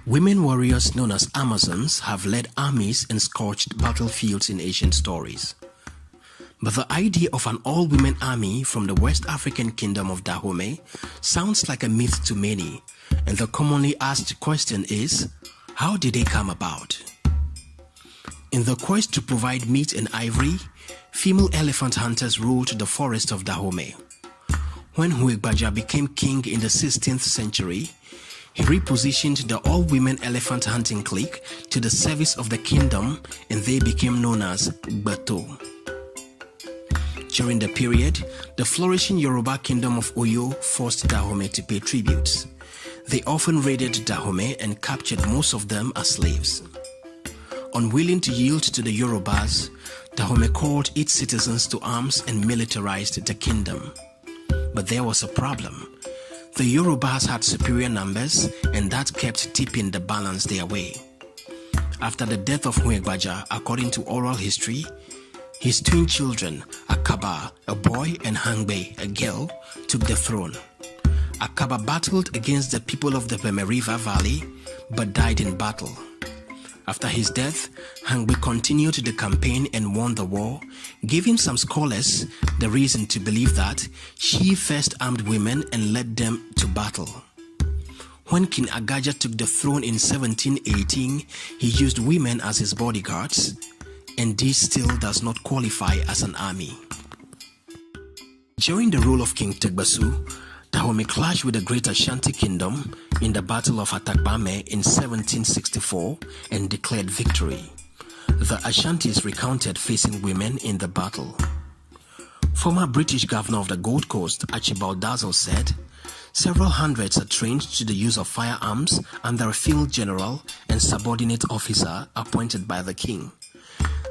Women warriors known as Amazons have led armies and scorched battlefields in ancient stories. But the idea of an all-women army from the West African kingdom of Dahomey sounds like a myth to many, and the commonly asked question is, how did they come about? In the quest to provide meat and ivory, female elephant hunters ruled the forest of Dahomey. When Huegbaja became king in the 16th century, he repositioned the all-women elephant hunting clique to the service of the kingdom, and they became known as Gbato. During the period, the flourishing Yoruba kingdom of Oyo forced Dahomey to pay tributes. They often raided Dahomey and captured most of them as slaves. Unwilling to yield to the Yorubas, Dahomey called its citizens to arms and militarized the kingdom. But there was a problem. The Yorubas had superior numbers, and that kept tipping the balance their way. After the death of Huegbaja, according to oral history, his twin children, Akaba, a boy, and Hangbe, a girl, took the throne. Akaba battled against the people of the Peme River Valley, but died in battle. After his death, Hangbe continued the campaign and won the war, giving some scholars the reason to believe that she first armed women and led them to battle. When King Agaja took the throne in 1718, he used women as his bodyguards, and this still does not qualify as an army. During the rule of King Tegbasu, Dahomey clashed with the Great Ashanti Kingdom in the Battle of Atagbame in 1764 and declared victory. The Ashantis recounted facing women in the battle. Former British Governor of the Gold Coast, Archibald Dazzle, said, "Several hundreds are trained to the use of firearms under a field general and subordinate officer appointed by the king.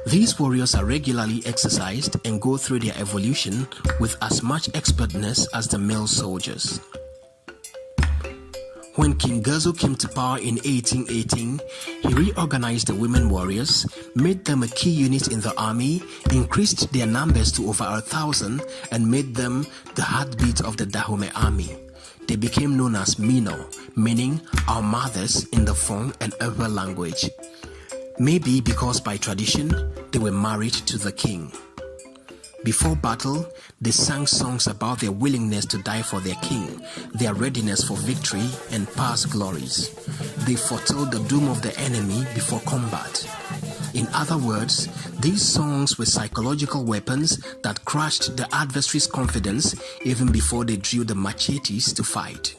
These warriors are regularly exercised and go through their evolution with as much expertness as the male soldiers." When King Gezo came to power in 1818, he reorganized the women warriors, made them a key unit in the army, increased their numbers to over 1,000, and made them the heartbeat of the Dahomey army. They became known as Mino, meaning our mothers in the Fon and Ewe language. Maybe because by tradition, they were married to the king. Before battle, they sang songs about their willingness to die for their king, their readiness for victory and past glories. They foretold the doom of the enemy before combat. In other words, these songs were psychological weapons that crushed the adversary's confidence even before they drew the machetes to fight.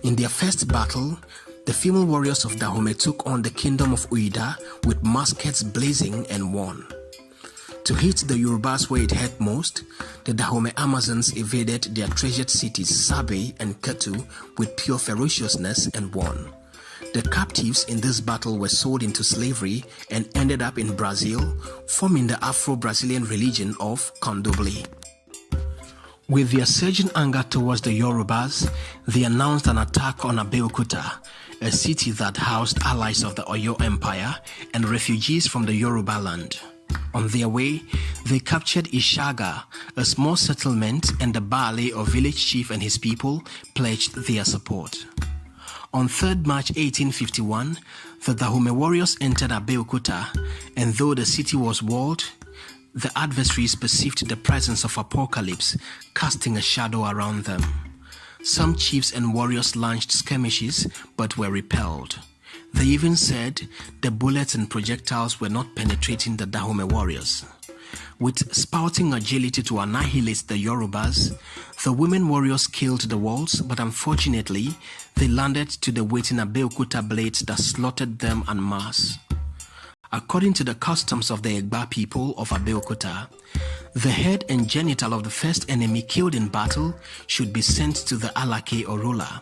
In their first battle, the female warriors of Dahomey took on the kingdom of Uida with muskets blazing and won. To hit the Yorubas where it hurt most, the Dahomey Amazons evaded their treasured cities Sabe and Ketu with pure ferociousness and won. The captives in this battle were sold into slavery and ended up in Brazil, forming the Afro-Brazilian religion of Candomblé. With their surging anger towards the Yorubas, they announced an attack on Abeokuta, a city that housed allies of the Oyo Empire and refugees from the Yoruba land. On their way, they captured Ishaga, a small settlement, and the Baale or village chief and his people pledged their support. On 3rd March 1851, the Dahomey warriors entered Abeokuta, and though the city was walled, the adversaries perceived the presence of apocalypse casting a shadow around them. Some chiefs and warriors launched skirmishes but were repelled. They even said the bullets and projectiles were not penetrating the Dahomey warriors. With spouting agility to annihilate the Yorubas, the women warriors scaled the walls, but unfortunately, they landed to the waiting Abeokuta blades that slaughtered them en masse. According to the customs of the Egba people of Abeokuta, the head and genital of the first enemy killed in battle should be sent to the Alake or ruler.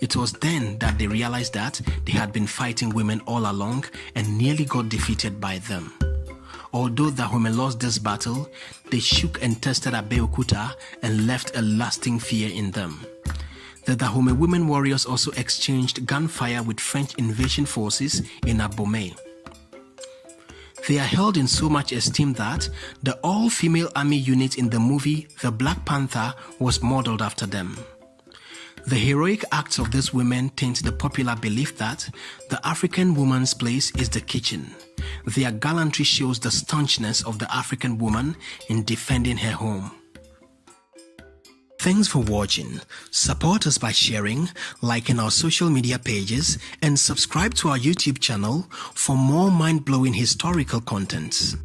It was then that they realized that they had been fighting women all along and nearly got defeated by them. Although Dahomey lost this battle, they shook and tested Abeokuta and left a lasting fear in them. The Dahomey women warriors also exchanged gunfire with French invasion forces in Abomey. They are held in so much esteem that the all-female army unit in the movie The Black Panther was modeled after them. The heroic acts of these women taint the popular belief that the African woman's place is the kitchen. Their gallantry shows the staunchness of the African woman in defending her home. Thanks for watching. Support us by sharing, liking our social media pages, and subscribe to our YouTube channel for more mind-blowing historical contents.